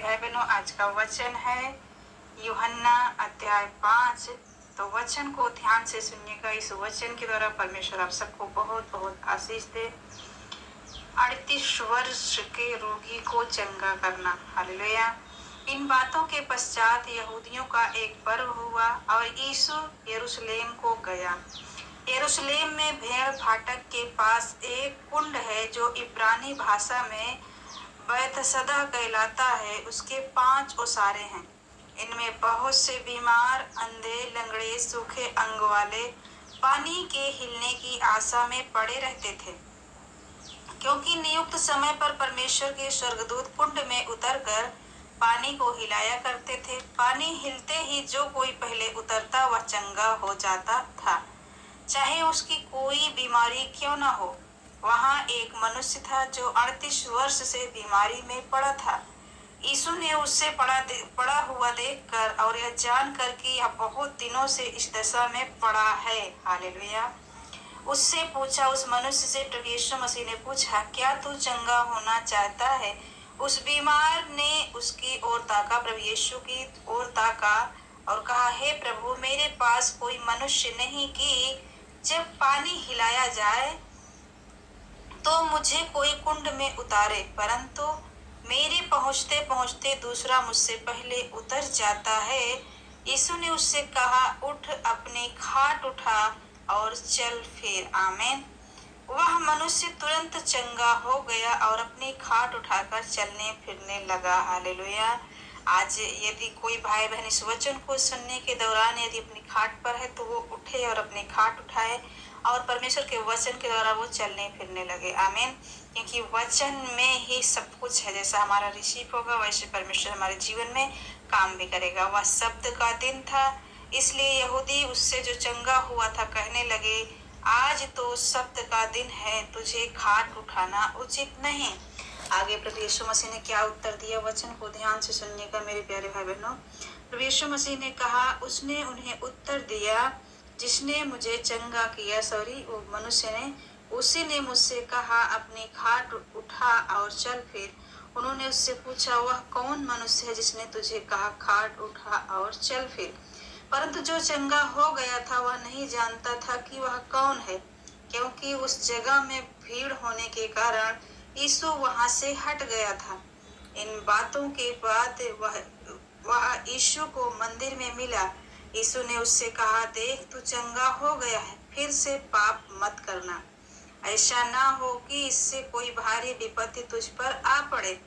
भाई बहनों, आज का वचन है यूहन्ना अध्याय 5। तो वचन को ध्यान से सुनिएगा। इस वचन के द्वारा परमेश्वर आप सबको बहुत बहुत आशीष दे। 38 वर्ष के रोगी को चंगा करना। हालेलुया। इन बातों के पश्चात यहूदियों का एक पर्व हुआ और यीशु यरूशलेम को गया। यरूशलेम में भेड़ फाटक के पास एक कुंड है जो इब्रानी भाषा में बैतसदा कहलाता है। उसके 5 ओसारे हैं। इनमें बहुत से बीमार, अंधे, लंगड़े, सूखे अंग वाले पानी के हिलने की आशा में पड़े रहते थे, क्योंकि नियुक्त समय पर परमेश्वर के स्वर्गदूत कुंड में उतरकर पानी को हिलाया करते थे। पानी हिलते ही जो कोई पहले उतरता वह चंगा हो जाता था, चाहे उसकी कोई बीमारी क्यों न हो। वहां एक मनुष्य था जो 38 वर्ष से बीमारी में पड़ा था। यीशु ने उससे पड़ा हुआ देखकर और यह जानकर कि यह बहुत दिनों से इस दशा में पड़ा है, हालेलुया, उससे पूछा। उस मनुष्य से प्रभु यीशु मसीह ने पूछा, क्या तू चंगा होना चाहता है? उस बीमार ने उसकी ओर ताका, प्रभु यीशु की ओर ताका और कहा, हे प्रभु, मेरे पास कोई मनुष्य नहीं कि जब पानी हिलाया जाए तो मुझे कोई कुंड में उतारे, परंतु मेरे पहुंचते पहुंचते दूसरा मुझसे पहले उतर जाता है। यीशु ने उससे कहा, उठ, अपनी खाट उठा और चल फिर। आमीन। वह मनुष्य तुरंत चंगा हो गया और अपनी खाट उठाकर चलने फिरने लगा। हालेलुया। आज यदि कोई भाई बहन इस वचन को सुनने के दौरान यदि अपनी खाट पर है तो वो उठे और अपनी खाट उठाए और परमेश्वर के वचन के द्वारा वो चलने फिरने लगे। आमीन। क्योंकि वचन में ही सब कुछ है। जैसा हमारा रिसीव होगा वैसे परमेश्वर हमारे जीवन में काम भी करेगा। वह शब्द का दिन था, इसलिए यहूदी उससे जो चंगा हुआ था कहने लगे, आज तो शब्द का दिन है, तुझे खाट उठाना उचित नहीं। आगे प्रभु यीशु मसीह ने क्या उत्तर दिया, वचन को ध्यान से सुनिएगा मेरे प्यारे भाई बहनों। प्रभु यीशु मसीह ने कहा, उसने उन्हें उत्तर दिया, जिसने मुझे चंगा किया, वो मनुष्य ने, उसी ने मुझसे कहा, अपनी खाट उठा और चल फिर। उन्होंने उससे पूछा, वह कौन मनुष्य है जिसने तुझे कहा, खाट उठा और चल फिर? परंतु जो चंगा हो गया था वह नहीं जानता था कि वह कौन है, क्योंकि उस जगह में भीड़ होने के कारण यीशु वहां से हट गया था। इन बातों के बाद वह यीशु को मंदिर में मिला। यीशु ने उससे कहा, देख, तू चंगा हो गया है, फिर से पाप मत करना, ऐसा ना हो कि इससे कोई भारी विपत्ति तुझ पर आ पड़े।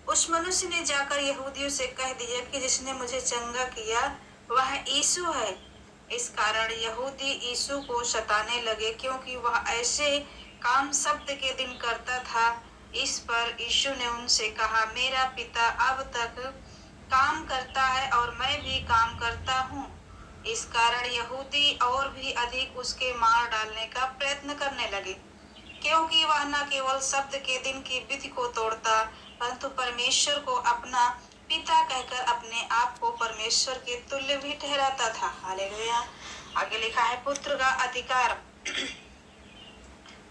उस मनुष्य ने जाकर यहूदियों से कह दिया कि जिसने मुझे चंगा किया वह यीशु है। इस कारण यहूदी यीशु को सताने लगे, क्योंकि वह ऐसे काम शब्द के दिन करता था। इस पर यीशु ने उनसे कहा, मेरा पिता अब तक काम करता है और मैं भी काम करता हूँ। इस कारण यहूदी और भी अधिक उसके मार डालने का प्रयत्न करने लगे, क्योंकि वह न केवल शब्द के दिन की विधि को तोड़ता, परंतु परमेश्वर को अपना पिता कहकर अपने आप को परमेश्वर के तुल्य भी ठहराता था। हालेलुया। आगे लिखा है, पुत्र का अधिकार।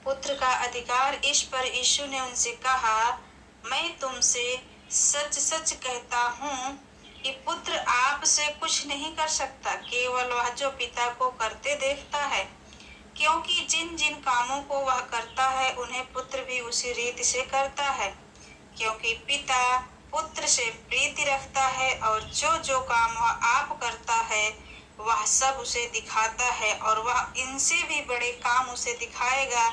पुत्र का अधिकार। इस पर यीशु ने उनसे कहा, मैं तुमसे सच सच कहता हूँ कि पुत्र आपसे कुछ नहीं कर सकता, केवल वह जो पिता को करते देखता है, क्योंकि जिन जिन कामों को वह करता है उन्हें पुत्र भी उसी रीति से करता है, क्योंकि पिता पुत्र से प्रीति रखता है और जो जो काम वह आप करता है वह सब उसे दिखाता है, और वह इनसे भी बड़े काम उसे दिखाएगा,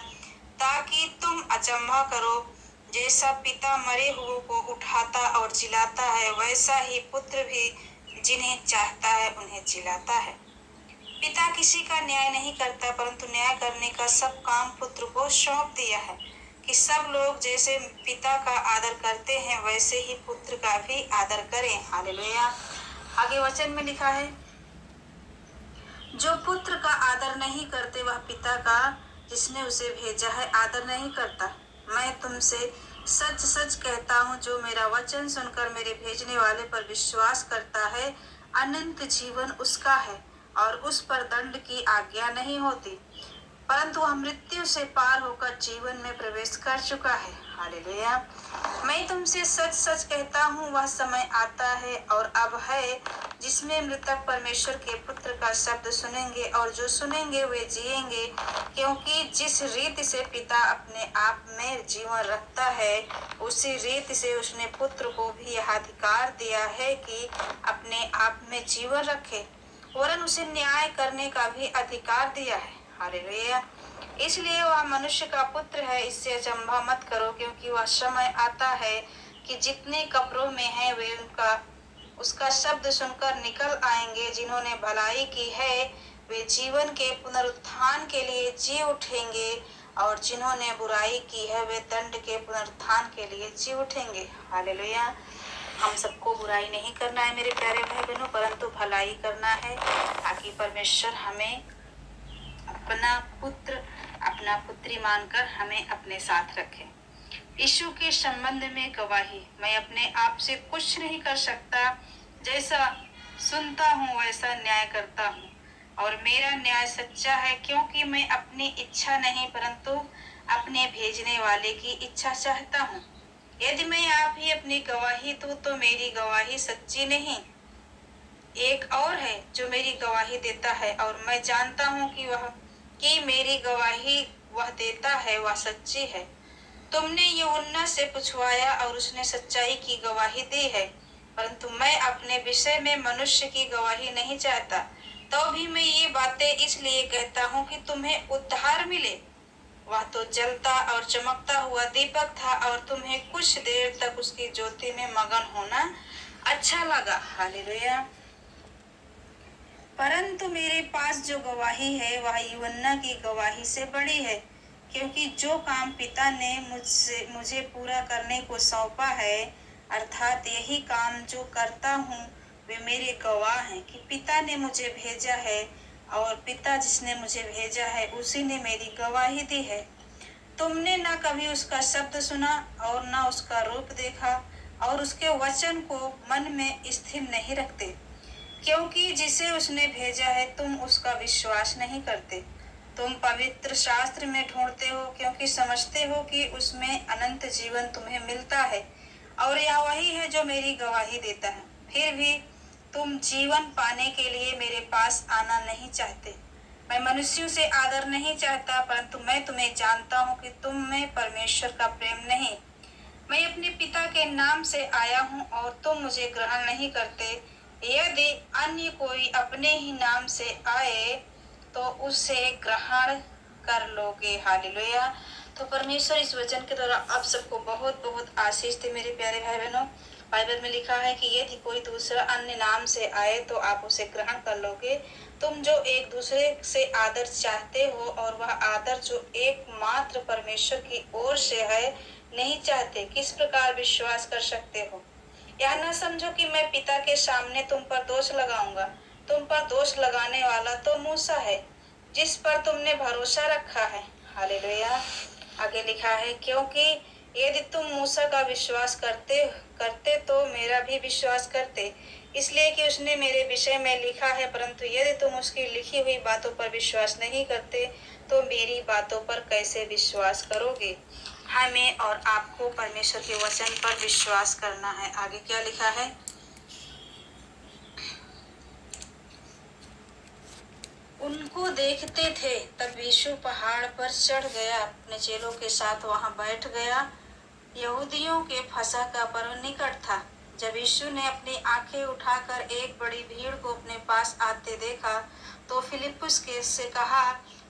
ताकि तुम अचंभा करो। जैसा पिता मरे हुओं को उठाता और जिलाता है, वैसा ही पुत्र भी जिन्हें चाहता है उन्हें जिलाता है। पिता किसी का न्याय नहीं करता, परंतु न्याय करने का सब काम पुत्र को सौंप दिया है, कि सब लोग जैसे पिता का आदर करते हैं वैसे ही पुत्र का भी आदर करें। हालेलुया। आगे वचन में लिखा है, जो पुत्र का आदर नहीं करते वह पिता का जिसने उसे भेजा है आदर नहीं करता। मैं तुमसे सच सच कहता हूँ, जो मेरा वचन सुनकर मेरे भेजने वाले पर विश्वास करता है, अनंत जीवन उसका है और उस पर दंड की आज्ञा नहीं होती, परंतु वह मृत्यु से पार होकर जीवन में प्रवेश कर चुका है। हालेलुया। मैं तुमसे सच सच कहता हूँ, वह समय आता है और अब है जिसमें मृतक परमेश्वर के पुत्र का शब्द सुनेंगे, और जो सुनेंगे वे जिएंगे, क्योंकि जिस रीति से पिता अपने आप में जीवन रखता है, उसी रीति से उसने पुत्र को भी यह अधिकार दिया है कि अपने आप में जीवन रखे, वरन उसे न्याय करने का भी अधिकार दिया है। हालेलुया। इसलिए वह मनुष्य का पुत्र है, इससे अचंभा मत करो, क्योंकि वह समय आता है कि जितने कब्रों में हैं वे उसका शब्द सुनकर निकल आएंगे। जिन्होंने भलाई की है वे जीवन के पुनरुत्थान के लिए जी उठेंगे, और जिन्होंने बुराई की है वे दंड के पुनरुत्थान के लिए जी उठेंगे। हालेलुया। हम सबको बुराई नहीं करना है मेरे प्यारे भाई बहनों, परंतु भलाई करना है, ताकि परमेश्वर हमें अपना पुत्र, अपना पुत्री मानकर हमें अपने साथ रखे। यीशु के संबंध में गवाही। मैं अपने आप से कुछ नहीं कर सकता, जैसा सुनता हूँ वैसा न्याय करता हूँ, और मेरा न्याय सच्चा है, क्योंकि मैं अपनी इच्छा नहीं परंतु अपने भेजने वाले की इच्छा चाहता हूँ। यदि मैं आप ही अपनी गवाही दूं तो मेरी गवाही सच्ची नहीं, एक और है जो मेरी गवाही देता है, और मैं जानता हूँ कि मेरी गवाही वह देता है वह सच्ची है। तुमने यूहन्ना से पूछवाया और उसने सच्चाई की गवाही दी है, परंतु मैं अपने विषय में मनुष्य की गवाही नहीं चाहता। तो भी मैं ये बातें इसलिए कहता हूँ कि तुम्हें उद्धार मिले। वह तो जलता और चमकता हुआ दीपक था, और तुम्हें कुछ देर तक उसकी ज्योति में मगन होना अच्छा लगा। हालेलुया। परंतु मेरे पास जो गवाही है वह यूहन्ना की गवाही से बड़ी है, क्योंकि जो काम पिता ने मुझे पूरा करने को सौंपा है, अर्थात यही काम जो करता हूँ, वे मेरे गवाह हैं कि पिता ने मुझे भेजा है, और पिता जिसने मुझे भेजा है उसी ने मेरी गवाही दी है। तुमने न कभी उसका शब्द सुना और न उसका रूप देखा, और उसके वचन को मन में स्थिर नहीं रखते, क्योंकि जिसे उसने भेजा है तुम उसका विश्वास नहीं करते। तुम पवित्र शास्त्र में ढूंढते हो, क्योंकि समझते हो कि उसमें अनंत जीवन तुम्हें मिलता है, और यह वही है जो मेरी गवाही देता है। फिर भी तुम जीवन पाने के लिए मेरे पास आना नहीं चाहते। मैं मनुष्यों से आदर नहीं चाहता, परंतु मैं तुम्हें जानता हूँ कि तुम में परमेश्वर का प्रेम नहीं। मैं अपने पिता के नाम से आया हूँ और तुम मुझे ग्रहण नहीं करते। यदि अन्य कोई अपने ही नाम से आए तो उसे ग्रहण कर लोगे। हालेलुया। तो परमेश्वर इस वचन के द्वारा आप सबको बहुत बहुत आशीष दे मेरे प्यारे भाई बहनों। बाइबल में लिखा है कि यदि कोई दूसरा अन्य नाम से आए तो आप उसे ग्रहण कर लोगे। तुम जो एक दूसरे से आदर चाहते हो, और वह आदर जो एकमात्र परमेश्वर की ओर से है, नहीं चाहते, किस प्रकार विश्वास कर सकते हो? यह न समझो कि मैं पिता के सामने तुम पर दोष लगाऊंगा। तुम पर दोष लगाने वाला तो मूसा है, जिस पर तुमने भरोसा रखा है। हालेलुया। आगे लिखा है, क्योंकि यदि तुम मूसा का विश्वास करते करते तो मेरा भी विश्वास करते, इसलिए कि उसने मेरे विषय में लिखा है। परंतु यदि तुम उसकी लिखी हुई बातों पर विश्वास नहीं करते तो मेरी बातों पर कैसे विश्वास करोगे? हमें और आपको परमेश्वर के वचन पर विश्वास करना है। आगे क्या लिखा है? उनको देखते थे, तब यीशु पहाड़ पर चढ़ गया, अपने चेलों के साथ वहां बैठ गया। यहूदियों के फसह का पर्व निकट था। जब यीशु ने अपनी आंखें उठाकर एक बड़ी भीड़ को अपने पास आते देखा, तो फिलिप्पुस से कहा,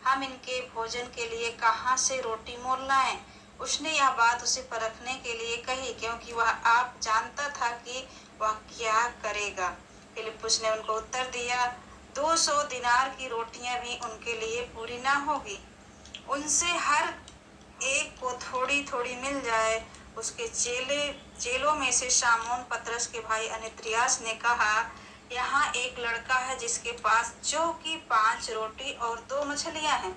हम इनके भोजन के लिए कहाँ से रोटी मोल लाएं? उसने यह बात उसे परखने के लिए कही, क्योंकि वह आप जानता था कि वह क्या करेगा। फिलिप्पुस ने उनको उत्तर दिया, 200 दिनार की रोटियां भी उनके लिए पूरी ना होगी। उनसे हर एक को थोड़ी थोड़ी मिल जाए। उसके चेलों में से शामोन पतरस के भाई अनिद्रियास ने कहा, यहाँ एक लड़का है जिसके पास जो कि 5 रोटी और 2 मछलियां हैं,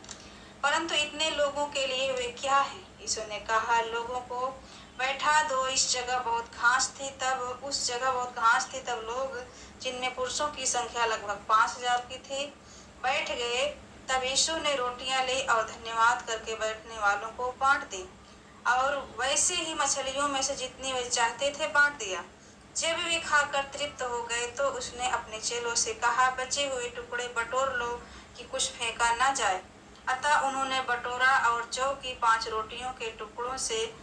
परंतु इतने लोगों के लिए वे क्या है? यीशु ने कहा, लोगों को बैठा दो। उस जगह बहुत घास थी। तब लोग, जिनमें पुरुषों की संख्या लगभग 5000 की थी, बैठ गए। तब यीशु ने रोटियां ली और धन्यवाद करके बैठने वालों को बांट दी। और वैसे ही मछलियों में से जितनी वे चाहते थे बांट दिया। जब वे खाकर तृप्त हो गए तो उसने अपने चेलों से कहा, बचे हुए टुकड़े बटोर लो कि कुछ फेंका न जाए। अतः उन्होंने बटोरा और जौ की 5 रोटियों के टुकड़ों से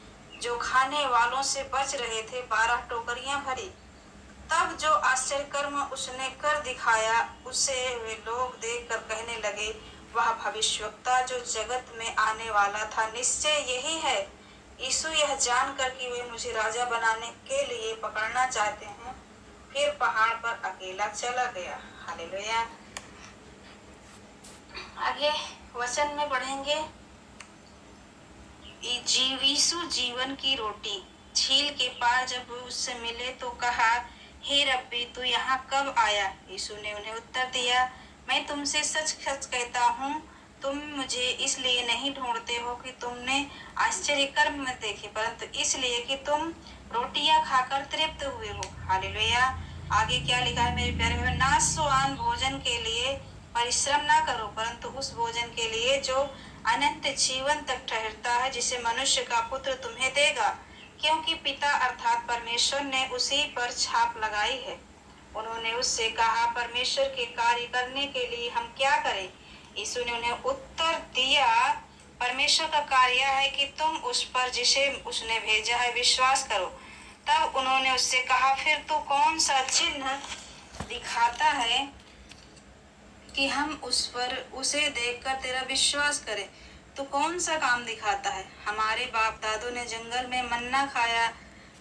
जो खाने वालों से बच रहे थे 12 टोकरियां भरी। तब जो आश्चर्य कर्म उसने कर दिखाया उसे वे लोग देखकर कहने लगे, वह भविष्यवक्ता जो जगत में आने वाला था निश्चय यही है। यीशु यह जानकर कि वे मुझे राजा बनाने के लिए पकड़ना चाहते हैं, फिर पहाड़ पर अकेला चला गया। हालेलुया। आगे वचन में पढ़ेंगे, यीशु जीवन की रोटी। झील के पार जब वे उससे मिले तो कहा, हे रब्बी, तू यहाँ कब आया? यीशु ने उन्हें उत्तर दिया, मैं तुमसे सच सच कहता हूँ, तुम मुझे इसलिए नहीं ढूंढते हो कि तुमने आश्चर्य कर्म देखे, परंतु इसलिए कि तुम रोटियां खाकर तृप्त हुए हो। हालेलुया। आगे क्या लिखा है मेरे प्यारे भाई, नाशवान भोजन के लिए परिश्रम ना करो, परंतु उस भोजन के लिए जो अनंत जीवन तक ठहरता है, जिसे मनुष्य का पुत्र तुम्हें देगा, क्योंकि पिता अर्थात परमेश्वर ने उसी पर छाप लगाई है। उन्होंने उससे कहा, परमेश्वर के कार्य करने के लिए हम क्या करें? यीशु ने उन्हें उत्तर दिया, परमेश्वर का कार्य है कि तुम उस पर जिसे उसने भेजा है विश्वास करो। तब उन्होंने उससे कहा, फिर तू कौन सा चिन्ह दिखाता है कि हम उस पर उसे देखकर तेरा विश्वास करें? तो कौन सा काम दिखाता है? हमारे बाप दादों ने जंगल में मन्ना खाया,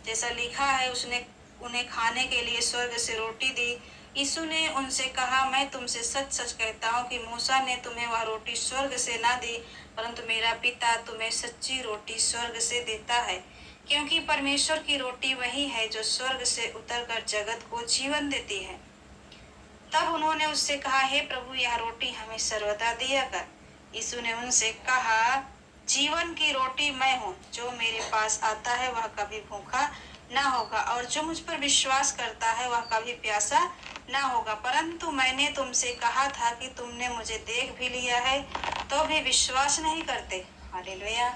जैसा लिखा है, उसने उन्हें खाने के लिए स्वर्ग से रोटी दी। यीशु ने उनसे कहा, मैं तुमसे सच सच कहता हूँ कि मूसा ने तुम्हें वह रोटी स्वर्ग से न दी, परंतु मेरा पिता तुम्हें सच्ची रोटी स्वर्ग से देता है, क्योंकि परमेश्वर की रोटी वही है जो स्वर्ग से उतरकर जगत को जीवन देती है। तब उन्होंने उससे कहा, हे प्रभु, यह रोटी हमें सर्वदा दिया कर। यीशु ने उनसे कहा, जीवन की रोटी मैं हूँ, जो मेरे पास आता है वह कभी भूखा न होगा, और जो मुझ पर विश्वास करता है वह कभी प्यासा न होगा। परंतु मैंने तुमसे कहा था कि तुमने मुझे देख भी लिया है तो भी विश्वास नहीं करते। हालेलुया।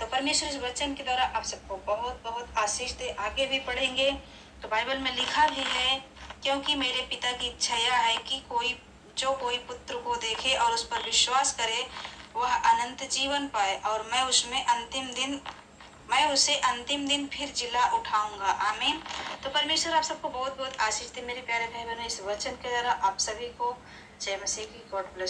तो परमेश्वर इस वचन के द्वारा आप सबको बहुत बहुत आशीष दे। आगे भी पढ़ेंगे तो बाइबल में लिखा भी है, क्योंकि मेरे पिता की इच्छा यह है कि कोई पुत्र को देखे और उस पर विश्वास करे वह अनंत जीवन पाए, और मैं उसे अंतिम दिन फिर जिला उठाऊंगा। आमीन। तो परमेश्वर आप सबको बहुत बहुत आशीष दे मेरे प्यारे भाई बहनों। इस वचन के द्वारा आप सभी को जय मसीह की। God bless.